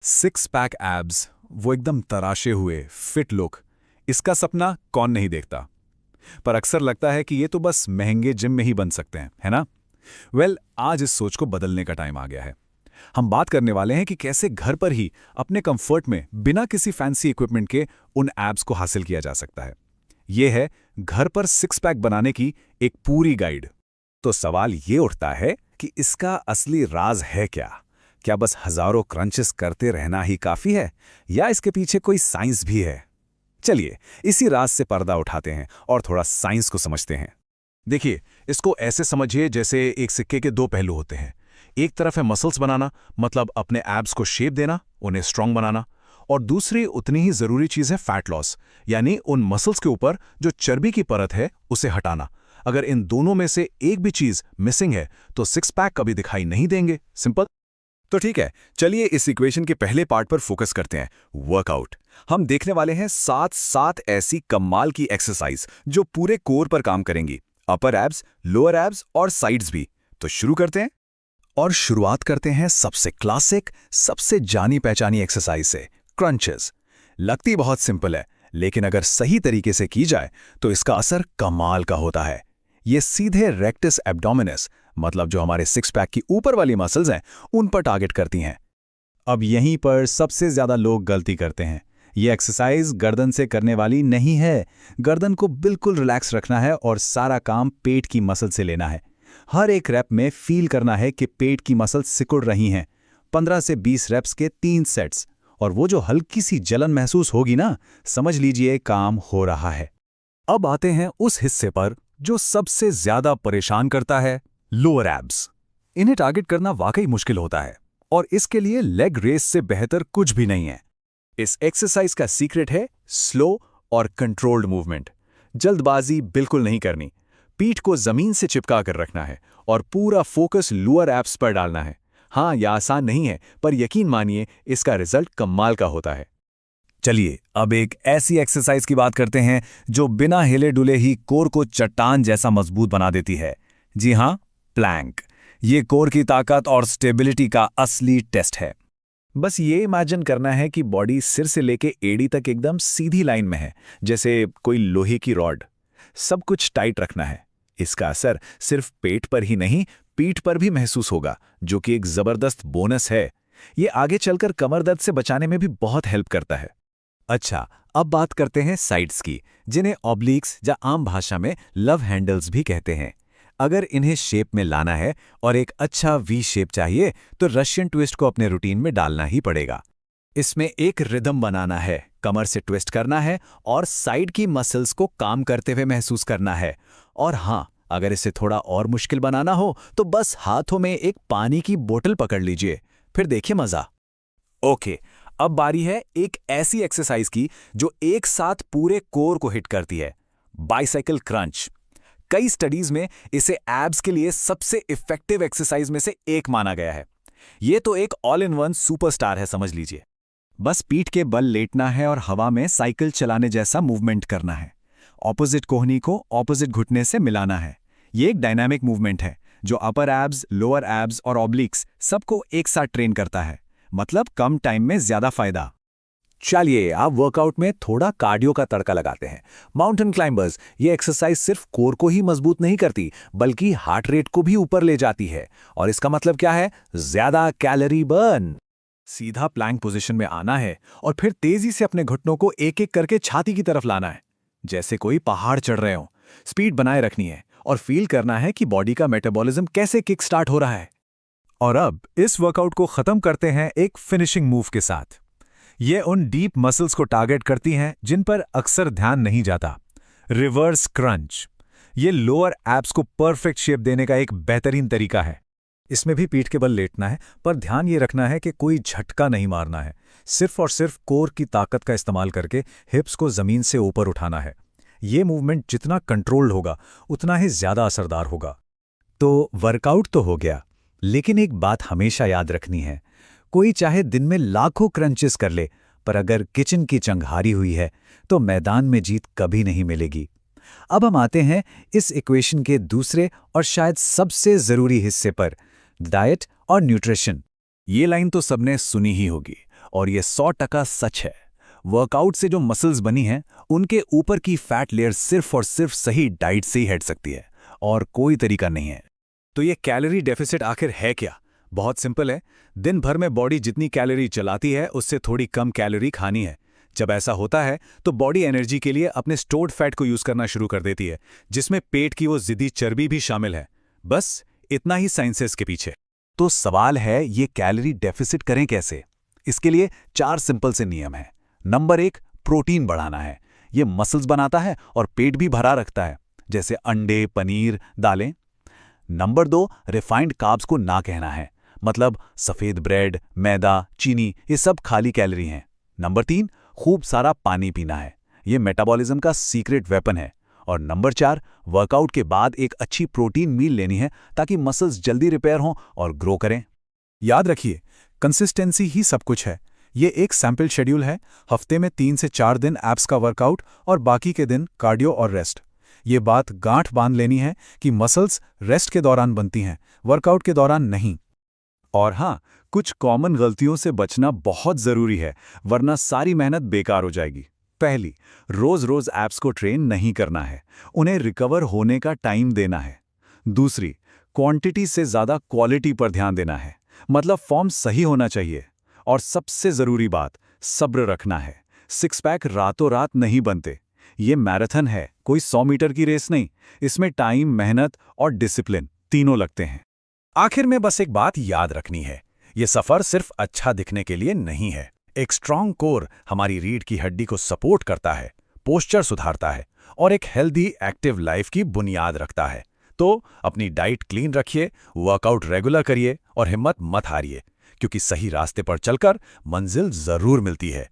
Six pack abs, वो एकदम तराशे हुए फिट लुक, इसका सपना कौन नहीं देखता। पर अक्सर लगता है कि ये तो बस महंगे जिम में ही बन सकते हैं, है ना? आज इस सोच को बदलने का टाइम आ गया है। हम बात करने वाले हैं कि कैसे घर पर ही अपने कंफर्ट में बिना किसी फैंसी इक्विपमेंट के उन एब्स को हासिल किया जा सकता है। ये है घर पर सिक्स पैक बनाने की एक पूरी गाइड। तो सवाल ये उठता है कि इसका असली राज है क्या? क्या बस हजारों क्रंचेस करते रहना ही काफी है, या इसके पीछे कोई साइंस भी है? चलिए इसी राज से पर्दा उठाते हैं और थोड़ा साइंस को समझते हैं। देखिए, इसको ऐसे समझिए जैसे एक सिक्के के दो पहलू होते हैं। एक तरफ है मसल्स बनाना, मतलब अपने एब्स को शेप देना, उन्हें स्ट्रांग बनाना। और दूसरी उतनी ही जरूरी चीज है फैट लॉस, यानी उन मसल्स के ऊपर जो चर्बी की परत है उसे हटाना। अगर इन दोनों में से एक भी चीज मिसिंग है तो सिक्स पैक कभी दिखाई नहीं देंगे। सिंपल। तो ठीक है, चलिए इस इक्वेशन के पहले पार्ट पर फोकस करते हैं, वर्कआउट। हम देखने वाले हैं सात ऐसी कमाल की एक्सरसाइज जो पूरे कोर पर काम करेंगी, अपर एब्स, लोअर एब्स और साइड्स भी। तो शुरू करते हैं। और शुरुआत करते हैं सबसे क्लासिक, सबसे जानी पहचानी एक्सरसाइज से, क्रंचेस। लगती बहुत सिंपल है, लेकिन अगर सही तरीके से की जाए तो इसका असर कमाल का होता है। ये सीधे रेक्टस एब्डोमिनस, मतलब जो हमारे सिक्स पैक की ऊपर वाली मसल्स हैं, उन पर टारगेट करती हैं। अब यहीं पर सबसे ज्यादा लोग गलती करते हैं। ये एक्सरसाइज गर्दन से करने वाली नहीं है। गर्दन को बिल्कुल रिलैक्स रखना है और सारा काम पेट की मसल से लेना है। हर एक रैप में फील करना है कि पेट की मसल सिकुड़ रही हैं। 15 से 20 रैप्स के 3 सेट्स, और वो जो हल्की सी जलन महसूस होगी ना, समझ लीजिए काम हो रहा है। अब आते हैं उस हिस्से पर जो सबसे ज्यादा परेशान करता है, लोअर एब्स। इन्हें टारगेट करना वाकई मुश्किल होता है, और इसके लिए लेग रेस से बेहतर कुछ भी नहीं है। इस एक्सरसाइज का सीक्रेट है स्लो और कंट्रोल्ड मूवमेंट। जल्दबाजी बिल्कुल नहीं करनी। पीठ को जमीन से चिपका कर रखना है और पूरा फोकस लोअर एब्स पर डालना है। हाँ, यह आसान नहीं है, पर यकीन मानिए इसका रिजल्ट कमाल का होता है। चलिए अब एक ऐसी एक्सरसाइज की बात करते हैं जो बिना हिले डुले ही कोर को चट्टान जैसा मजबूत बना देती है। जी हाँ, प्लैंक। ये कोर की ताकत और स्टेबिलिटी का असली टेस्ट है। बस ये इमेजिन करना है कि बॉडी सिर से लेके एड़ी तक एकदम सीधी लाइन में है, जैसे कोई लोहे की रॉड। सब कुछ टाइट रखना है। इसका असर सिर्फ पेट पर ही नहीं, पीठ पर भी महसूस होगा, जो कि एक जबरदस्त बोनस है। ये आगे चलकर कमर दर्द से बचाने में भी बहुत हेल्प करता है। अच्छा, अब बात करते हैं साइड्स की, जिन्हें ऑब्लिक्स या आम भाषा में लव हैंडल्स भी कहते हैं। अगर इन्हें शेप में लाना है और एक अच्छा वी शेप चाहिए तो रशियन ट्विस्ट को अपने रूटीन में डालना ही पड़ेगा। इसमें एक रिदम बनाना है, कमर से ट्विस्ट करना है और साइड की मसल्स को काम करते हुए महसूस करना है। और हाँ, अगर इसे थोड़ा और मुश्किल बनाना हो तो बस हाथों में एक पानी की बोतल पकड़ लीजिए, फिर देखिए मजा। ओके, अब बारी है एक ऐसी एक्सरसाइज की जो एक साथ पूरे कोर को हिट करती है, बाइसाइकिल क्रंच। कई स्टडीज में इसे एब्स के लिए सबसे इफेक्टिव एक्सरसाइज में से एक माना गया है। यह तो एक ऑल इन वन सुपरस्टार है, समझ लीजिए। बस पीठ के बल लेटना है और हवा में साइकिल चलाने जैसा मूवमेंट करना है। ऑपोजिट कोहनी को ऑपोजिट घुटने से मिलाना है। यह एक डायनामिक मूवमेंट है जो अपर एब्स, लोअर एब्स और ऑब्लिक्स सबको एक साथ ट्रेन करता है, मतलब कम टाइम में ज्यादा फायदा। चलिए आप वर्कआउट में थोड़ा कार्डियो का तड़का लगाते हैं। माउंटेन क्लाइंबर्स, ये एक्सरसाइज सिर्फ कोर को ही मजबूत नहीं करती, बल्कि हार्ट रेट को भी ऊपर ले जाती है। और इसका मतलब क्या है? ज्यादा कैलोरी बर्न। सीधा प्लैंक पोजीशन में आना है और फिर तेजी से अपने घुटनों को एक एक करके छाती की तरफ लाना है, जैसे कोई पहाड़ चढ़ रहे हो। स्पीड बनाए रखनी है और फील करना है कि बॉडी का मेटाबॉलिज्म कैसे किक स्टार्ट हो रहा है। और अब इस वर्कआउट को खत्म करते हैं एक फिनिशिंग मूव के साथ। ये उन डीप मसल्स को टारगेट करती हैं जिन पर अक्सर ध्यान नहीं जाता, रिवर्स क्रंच। ये लोअर एब्स को परफेक्ट शेप देने का एक बेहतरीन तरीका है। इसमें भी पीठ के बल लेटना है, पर ध्यान ये रखना है कि कोई झटका नहीं मारना है। सिर्फ और सिर्फ कोर की ताकत का इस्तेमाल करके हिप्स को जमीन से ऊपर उठाना है। ये मूवमेंट जितना कंट्रोल्ड होगा उतना ही ज्यादा असरदार होगा। तो वर्कआउट तो हो गया, लेकिन एक बात हमेशा याद रखनी है, कोई चाहे दिन में लाखों क्रंचेस कर ले, पर अगर किचन की चंगारी हुई है तो मैदान में जीत कभी नहीं मिलेगी। अब हम आते हैं इस इक्वेशन के दूसरे और शायद सबसे जरूरी हिस्से पर, डाइट और न्यूट्रिशन। ये लाइन तो सबने सुनी ही होगी, और ये 100% सच है। वर्कआउट से जो मसल्स बनी हैं, उनके ऊपर की फैट लेयर सिर्फ और सिर्फ सही डाइट से ही हट सकती है, और कोई तरीका नहीं है। तो ये कैलोरी डेफिसिट आखिर है क्या? बहुत सिंपल है। दिन भर में बॉडी जितनी कैलोरी चलाती है, उससे थोड़ी कम कैलोरी खानी है। जब ऐसा होता है तो बॉडी एनर्जी के लिए अपने स्टोर्ड फैट को यूज करना शुरू कर देती है, जिसमें पेट की वो जिद्दी चर्बी भी शामिल है। बस इतना ही साइंस है इसके पीछे। तो सवाल है, ये कैलोरी डेफिसिट करें कैसे? इसके लिए 4 सिंपल से नियम हैं। नंबर 1, प्रोटीन बढ़ाना है। ये मसल्स बनाता है और पेट भी भरा रखता है, जैसे अंडे, पनीर, दालें। नंबर 2, रिफाइंड कार्ब्स को ना कहना है, मतलब सफ़ेद ब्रेड, मैदा, चीनी, ये सब खाली कैलोरी हैं। नंबर 3, खूब सारा पानी पीना है। ये मेटाबॉलिज्म का सीक्रेट वेपन है। और नंबर 4, वर्कआउट के बाद एक अच्छी प्रोटीन मील लेनी है, ताकि मसल्स जल्दी रिपेयर हों और ग्रो करें। याद रखिए, कंसिस्टेंसी ही सब कुछ है। ये एक सैंपल शेड्यूल है। हफ्ते में 3 से 4 दिन एब्स का वर्कआउट और बाकी के दिन कार्डियो और रेस्ट। ये बात गांठ बांध लेनी है कि मसल्स रेस्ट के दौरान बनती हैं, वर्कआउट के दौरान नहीं। और हाँ, कुछ कॉमन गलतियों से बचना बहुत ज़रूरी है, वरना सारी मेहनत बेकार हो जाएगी। पहली, रोज़-रोज़ एब्स को ट्रेन नहीं करना है, उन्हें रिकवर होने का टाइम देना है। दूसरी, क्वांटिटी से ज़्यादा क्वालिटी पर ध्यान देना है, मतलब फॉर्म सही होना चाहिए। और सबसे ज़रूरी बात, सब्र रखना है। सिक्स पैक रातों रात नहीं बनते। ये मैराथन है, कोई 100 मीटर की रेस नहीं। इसमें टाइम, मेहनत और डिसिप्लिन तीनों लगते हैं। आखिर में बस एक बात याद रखनी है, ये सफ़र सिर्फ अच्छा दिखने के लिए नहीं है। एक स्ट्रांग कोर हमारी रीढ़ की हड्डी को सपोर्ट करता है, पोस्चर सुधारता है और एक हेल्दी एक्टिव लाइफ की बुनियाद रखता है। तो अपनी डाइट क्लीन रखिए, वर्कआउट रेगुलर करिए और हिम्मत मत हारिए, क्योंकि सही रास्ते पर चलकर मंजिल ज़रूर मिलती है।